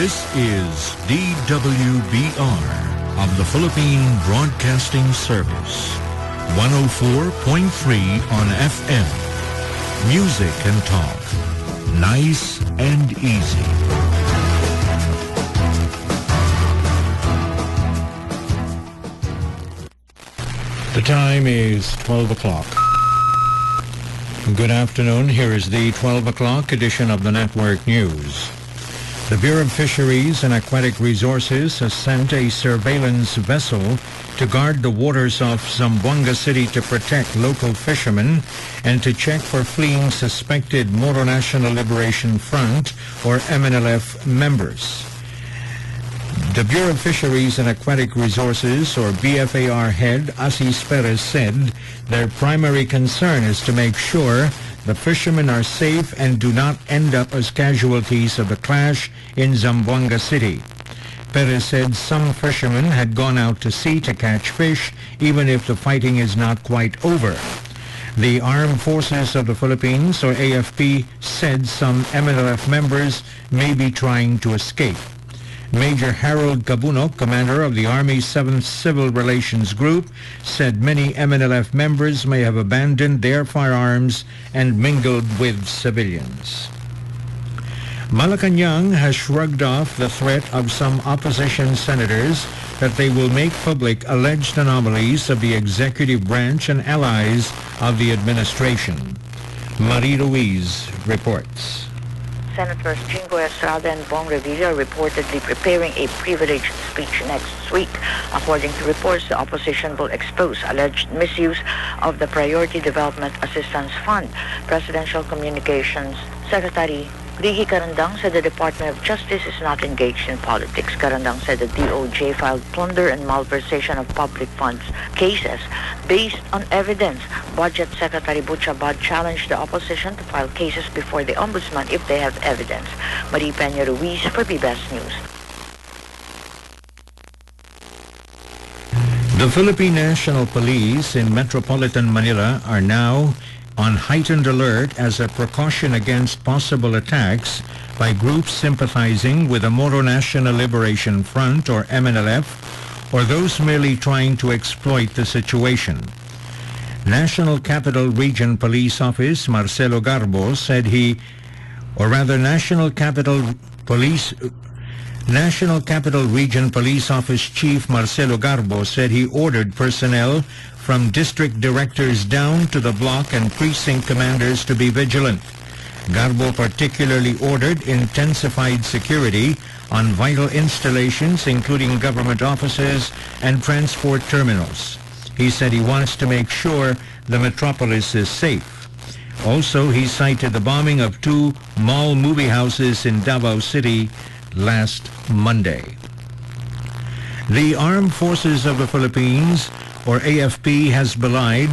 This is DWBR of the Philippine Broadcasting Service. 104.3 on FM. Music and talk. Nice and easy. The time is 12 o'clock. Good afternoon. Here is the 12 o'clock edition of the Network News. The Bureau of Fisheries and Aquatic Resources has sent a surveillance vessel to guard the waters of Zamboanga City to protect local fishermen and to check for fleeing suspected Moro National Liberation Front or MNLF members. The Bureau of Fisheries and Aquatic Resources, or BFAR head, Asis Perez, said their primary concern is to make sure the fishermen are safe and do not end up as casualties of the clash in Zamboanga City. Perez said some fishermen had gone out to sea to catch fish, even if the fighting is not quite over. The Armed Forces of the Philippines, or AFP, said some MNLF members may be trying to escape. Major Harold Cabunok, commander of the Army's 7th Civil Relations Group, said many MNLF members may have abandoned their firearms and mingled with civilians. Malacanang has shrugged off the threat of some opposition senators that they will make public alleged anomalies of the executive branch and allies of the administration. Marie Ruiz reports. Senators Jingo Estrada and Bong Revilla are reportedly preparing a privileged speech next week. According to reports, the opposition will expose alleged misuse of the Priority Development Assistance Fund. Presidential Communications Secretary Ricky Carandang said the Department of Justice is not engaged in politics. Carandang said the DOJ filed plunder and malversation of public funds cases based on evidence. Budget Secretary Butchabad challenged the opposition to file cases before the Ombudsman if they have evidence. Marie Peña Ruiz for PBS News. The Philippine National Police in Metropolitan Manila are now on heightened alert as a precaution against possible attacks by groups sympathizing with the Moro National Liberation Front, or MNLF, or those merely trying to exploit the situation. National Capital Region Police Office Marcelo Garbo said National Capital Region Police Office Chief Marcelo Garbo said he ordered personnel from district directors down to the block and precinct commanders to be vigilant. Garbo particularly ordered intensified security on vital installations, including government offices and transport terminals. He said he wants to make sure the metropolis is safe. Also, he cited the bombing of 2 mall movie houses in Davao City last Monday. The Armed Forces of the Philippines, or AFP, has belied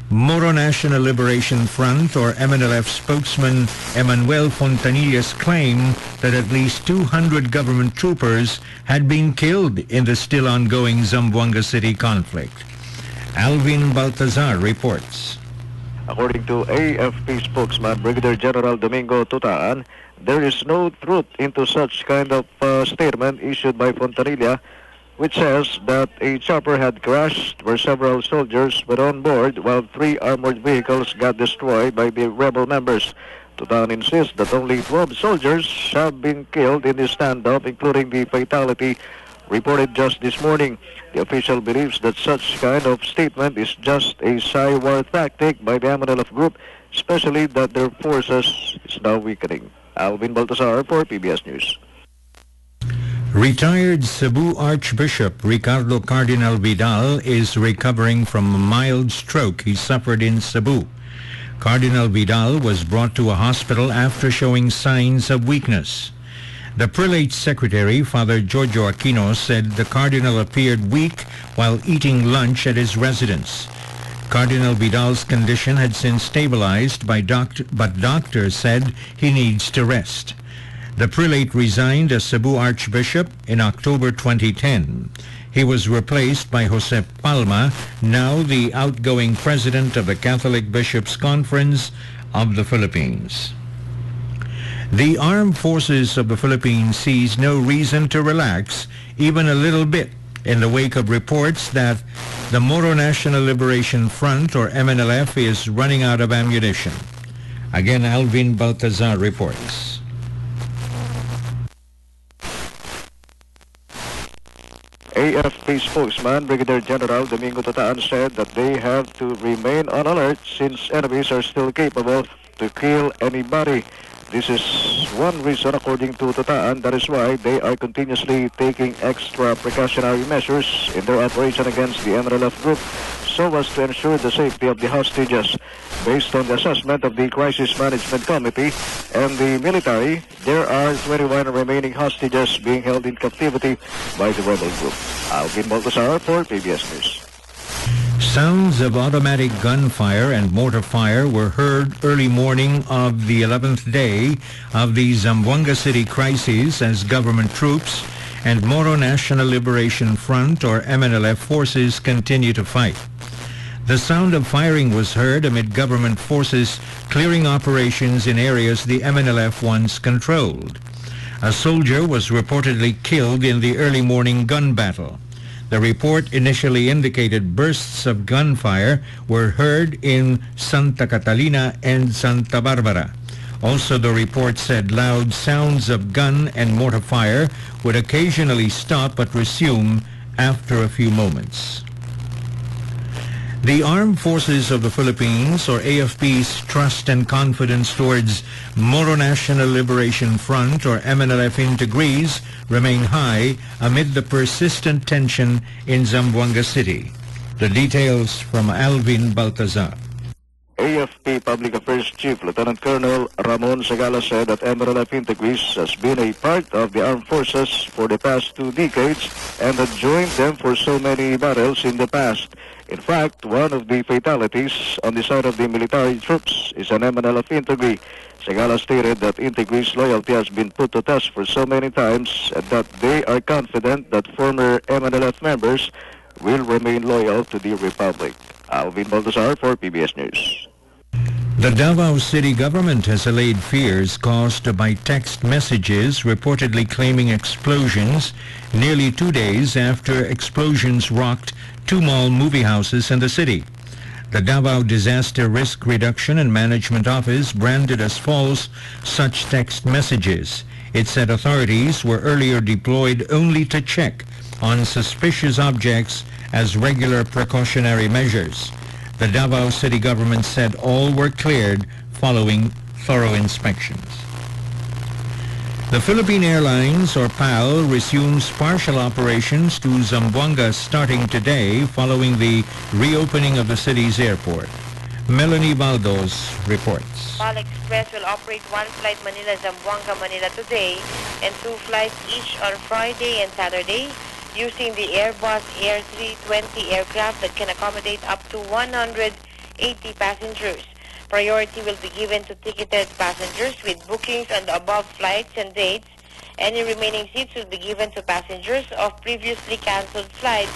Moro National Liberation Front, or MNLF, spokesman Emmanuel Fontanilla's claim that at least 200 government troopers had been killed in the still ongoing Zamboanga City conflict. Alvin Baltazar reports. According to AFP spokesman Brigadier General Domingo Tutaan, there is no truth into such kind of statement issued by Fontanilla, which says that a chopper had crashed where several soldiers were on board while 3 armored vehicles got destroyed by the rebel members. Tutan insists that only 12 soldiers have been killed in this standoff, including the fatality reported just this morning. The official believes that such kind of statement is just a psy-war tactic by the MNLF group, especially that their forces is now weakening. Alvin Baltazar for PBS News. Retired Cebu Archbishop Ricardo Cardinal Vidal is recovering from a mild stroke he suffered in Cebu. Cardinal Vidal was brought to a hospital after showing signs of weakness. The prelate's secretary, Father Giorgio Aquino, said the cardinal appeared weak while eating lunch at his residence. Cardinal Vidal's condition had since stabilized, but doctors said he needs to rest. The prelate resigned as Cebu Archbishop in October 2010. He was replaced by Jose Palma, now the outgoing president of the Catholic Bishops' Conference of the Philippines. The armed forces of the Philippines sees no reason to relax even a little bit in the wake of reports that the Moro National Liberation Front, or MNLF, is running out of ammunition. Again, Alvin Baltazar reports. AFP spokesman Brigadier General Domingo Tutaan said that they have to remain on alert since enemies are still capable to kill anybody. This is one reason, according to Tutaan, that is why they are continuously taking extra precautionary measures in their operation against the MNLF group so as to ensure the safety of the hostages. Based on the assessment of the Crisis Management Committee and the military, there are 21 remaining hostages being held in captivity by the rebel group. Alvin Baltazar for PBS News. Sounds of automatic gunfire and mortar fire were heard early morning of the 11th day of the Zamboanga City crisis as government troops and Moro National Liberation Front, or MNLF, forces continue to fight. The sound of firing was heard amid government forces clearing operations in areas the MNLF once controlled. A soldier was reportedly killed in the early morning gun battle. The report initially indicated bursts of gunfire were heard in Santa Catalina and Santa Barbara. Also, the report said loud sounds of gun and mortar fire would occasionally stop but resume after a few moments. The Armed Forces of the Philippines, or AFP's trust and confidence towards Moro National Liberation Front, or MNLF integrees, remain high amid the persistent tension in Zamboanga City. The details from Alvin Baltazar. AFP Public Affairs Chief Lieutenant Colonel Ramon Sagala said that MNLF integrees has been a part of the armed forces for the past 2 decades and had joined them for so many battles in the past. In fact, one of the fatalities on the side of the military troops is an MNLF integree. Sagala stated that integrees' loyalty has been put to test for so many times and that they are confident that former MNLF members will remain loyal to the Republic. Alvin Baltazar for PBS News. The Davao City government has allayed fears caused by text messages reportedly claiming explosions nearly 2 days after explosions rocked 2 mall movie houses in the city. The Davao Disaster Risk Reduction and Management Office branded as false such text messages. It said authorities were earlier deployed only to check on suspicious objects as regular precautionary measures. The Davao City government said all were cleared following thorough inspections. The Philippine Airlines, or PAL, resumes partial operations to Zamboanga starting today following the reopening of the city's airport. Melanie Baldos reports. PAL Express will operate 1 flight Manila-Zamboanga, Manila today and 2 flights each on Friday and Saturday, using the Airbus Air 320 aircraft that can accommodate up to 180 passengers. Priority will be given to ticketed passengers with bookings on the above flights and dates. Any remaining seats will be given to passengers of previously cancelled flights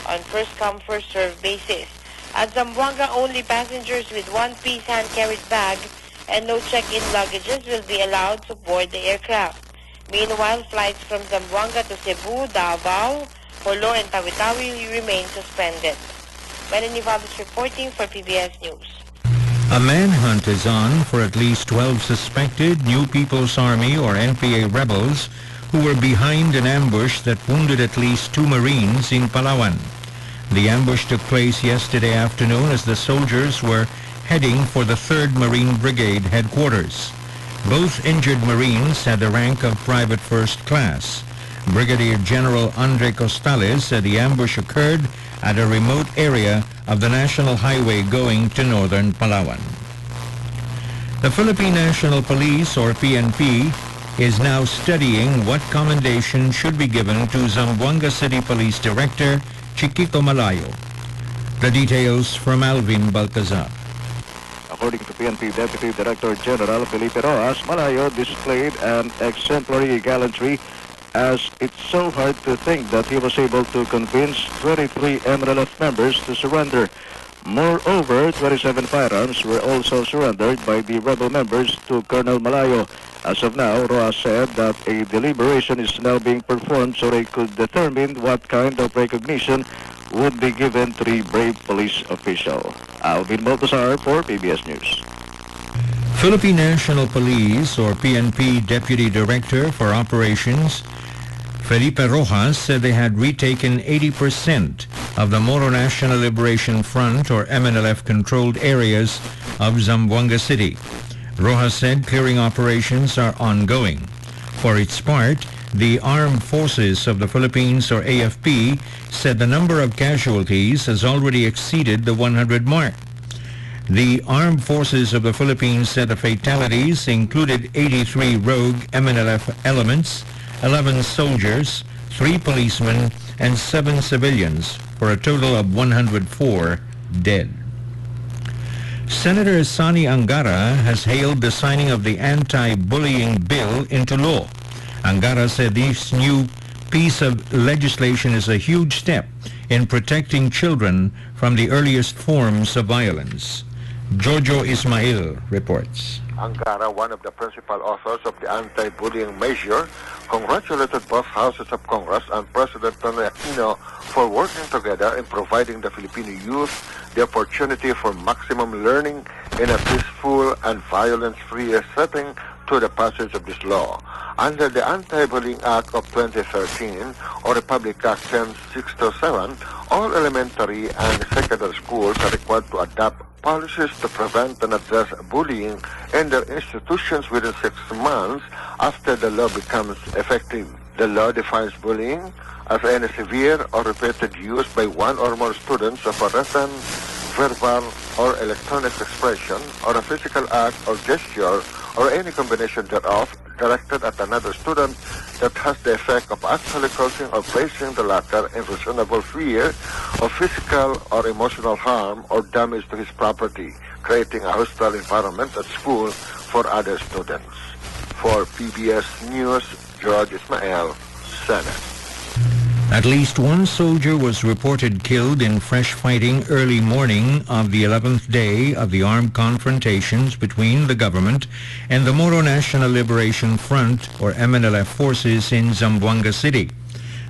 on first-come, first-served basis. At Zamboanga, only passengers with one-piece hand-carried bag and no check-in luggages will be allowed to board the aircraft. Meanwhile, flights from Zamboanga to Cebu, Davao, Jolo, and Tawi-Tawi remain suspended. Melanie Valdes reporting for PBS News. A manhunt is on for at least 12 suspected New People's Army, or NPA, rebels who were behind an ambush that wounded at least 2 Marines in Palawan. The ambush took place yesterday afternoon as the soldiers were heading for the 3rd Marine Brigade headquarters. Both injured Marines had the rank of Private First Class. Brigadier General Andre Costales said the ambush occurred at a remote area of the National Highway going to northern Palawan. The Philippine National Police, or PNP, is now studying what commendation should be given to Zamboanga City Police Director Chiquito Malayo. The details from Alvin Baltazar. According to PNP Deputy Director General Felipe Rojas, Malayo displayed an exemplary gallantry as it's so hard to think that he was able to convince 23 MNLF members to surrender. Moreover, 27 firearms were also surrendered by the rebel members to Colonel Malayo. As of now, Roa said that a deliberation is now being performed so they could determine what kind of recognition would be given to the brave police official. Alvin Baltazar for PBS News. Philippine National Police, or PNP Deputy Director for Operations, Felipe Rojas, said they had retaken 80% of the Moro National Liberation Front, or MNLF-controlled areas of Zamboanga City. Rojas said clearing operations are ongoing. For its part, the Armed Forces of the Philippines, or AFP, said the number of casualties has already exceeded the 100 mark. The Armed Forces of the Philippines said the fatalities included 83 rogue MNLF elements, 11 soldiers, 3 policemen, and 7 civilians, for a total of 104 dead. Senator Sani Angara has hailed the signing of the anti-bullying bill into law. Angara said this new piece of legislation is a huge step in protecting children from the earliest forms of violence. Jojo Ismail reports. Angara, one of the principal authors of the anti-bullying measure, congratulated both houses of Congress and President Nonoy Aquino for working together in providing the Filipino youth the opportunity for maximum learning in a peaceful and violence-free setting to the passage of this law. Under the Anti-Bullying Act of 2013, or Republic Act 10627, all elementary and secondary schools are required to adopt policies to prevent and address bullying in their institutions within 6 months after the law becomes effective. The law defines bullying as any severe or repeated use by one or more students of a written, verbal, or electronic expression, or a physical act or gesture, or any combination thereof, directed at another student that has the effect of actually causing or placing the latter in reasonable fear of physical or emotional harm or damage to his property, creating a hostile environment at school for other students. For PBS News, George Ismael, Senate. At least one soldier was reported killed in fresh fighting early morning of the 11th day of the armed confrontations between the government and the Moro National Liberation Front, or MNLF forces in Zamboanga City.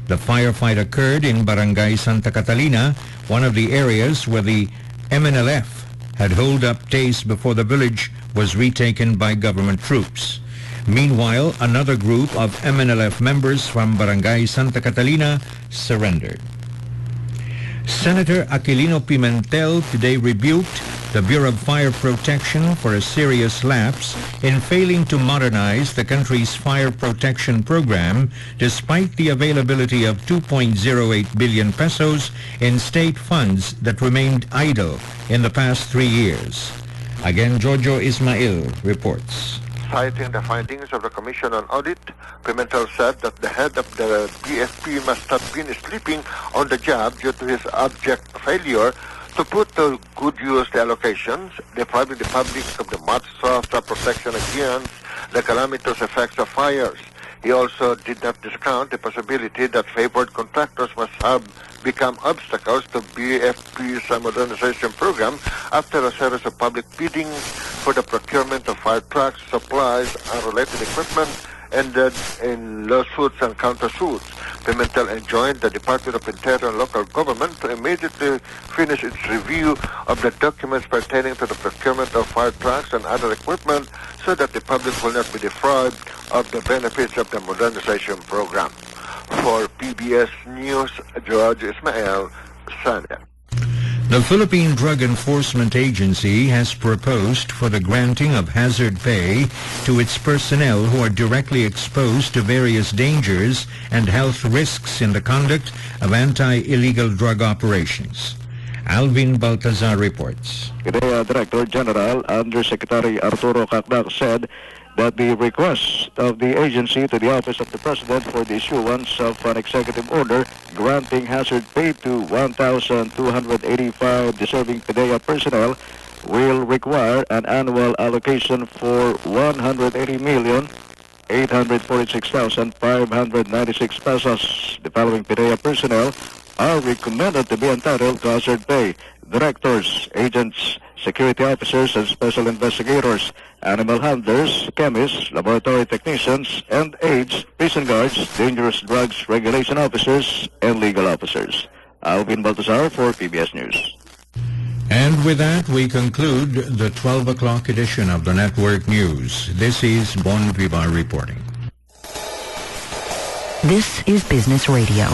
The firefight occurred in Barangay Santa Catalina, one of the areas where the MNLF had holed up days before the village was retaken by government troops. Meanwhile, another group of MNLF members from Barangay Santa Catalina surrendered. Senator Aquilino Pimentel today rebuked the Bureau of Fire Protection for a serious lapse in failing to modernize the country's fire protection program despite the availability of 2.08 billion pesos in state funds that remained idle in the past 3 years. Again, Jojo Ismail reports. Citing the findings of the Commission on Audit, Pimentel said that the head of the BFP must have been sleeping on the job due to his abject failure to put to good use the allocations, depriving the public of the much softer protection against the calamitous effects of fires. He also did not discount the possibility that favored contractors must have become obstacles to BFP's modernization program after a series of public bidding for the procurement of fire trucks, supplies, and related equipment ended in lawsuits and countersuits. Pimentel enjoined the Department of Interior and Local Government to immediately finish its review of the documents pertaining to the procurement of fire trucks and other equipment so that the public will not be deprived of the benefits of the modernization program. For PBS News, George Ismael, Senate. The Philippine Drug Enforcement Agency has proposed for the granting of hazard pay to its personnel who are directly exposed to various dangers and health risks in the conduct of anti-illegal drug operations. Alvin Baltazar reports. PDEA Director General Undersecretary Arturo Cacdac said that the request of the agency to the Office of the President for the issuance of an executive order granting hazard pay to 1,285 deserving PDEA personnel will require an annual allocation for 180,846,596 pesos. The following PDEA personnel are recommended to be entitled to hazard pay: directors, agents, security officers and special investigators, animal handlers, chemists, laboratory technicians, and aides, prison guards, dangerous drugs regulation officers, and legal officers. Alvin Baltazar for PBS News. And with that, we conclude the 12 o'clock edition of the Network News. This is Bon Vivar reporting. This is Business Radio.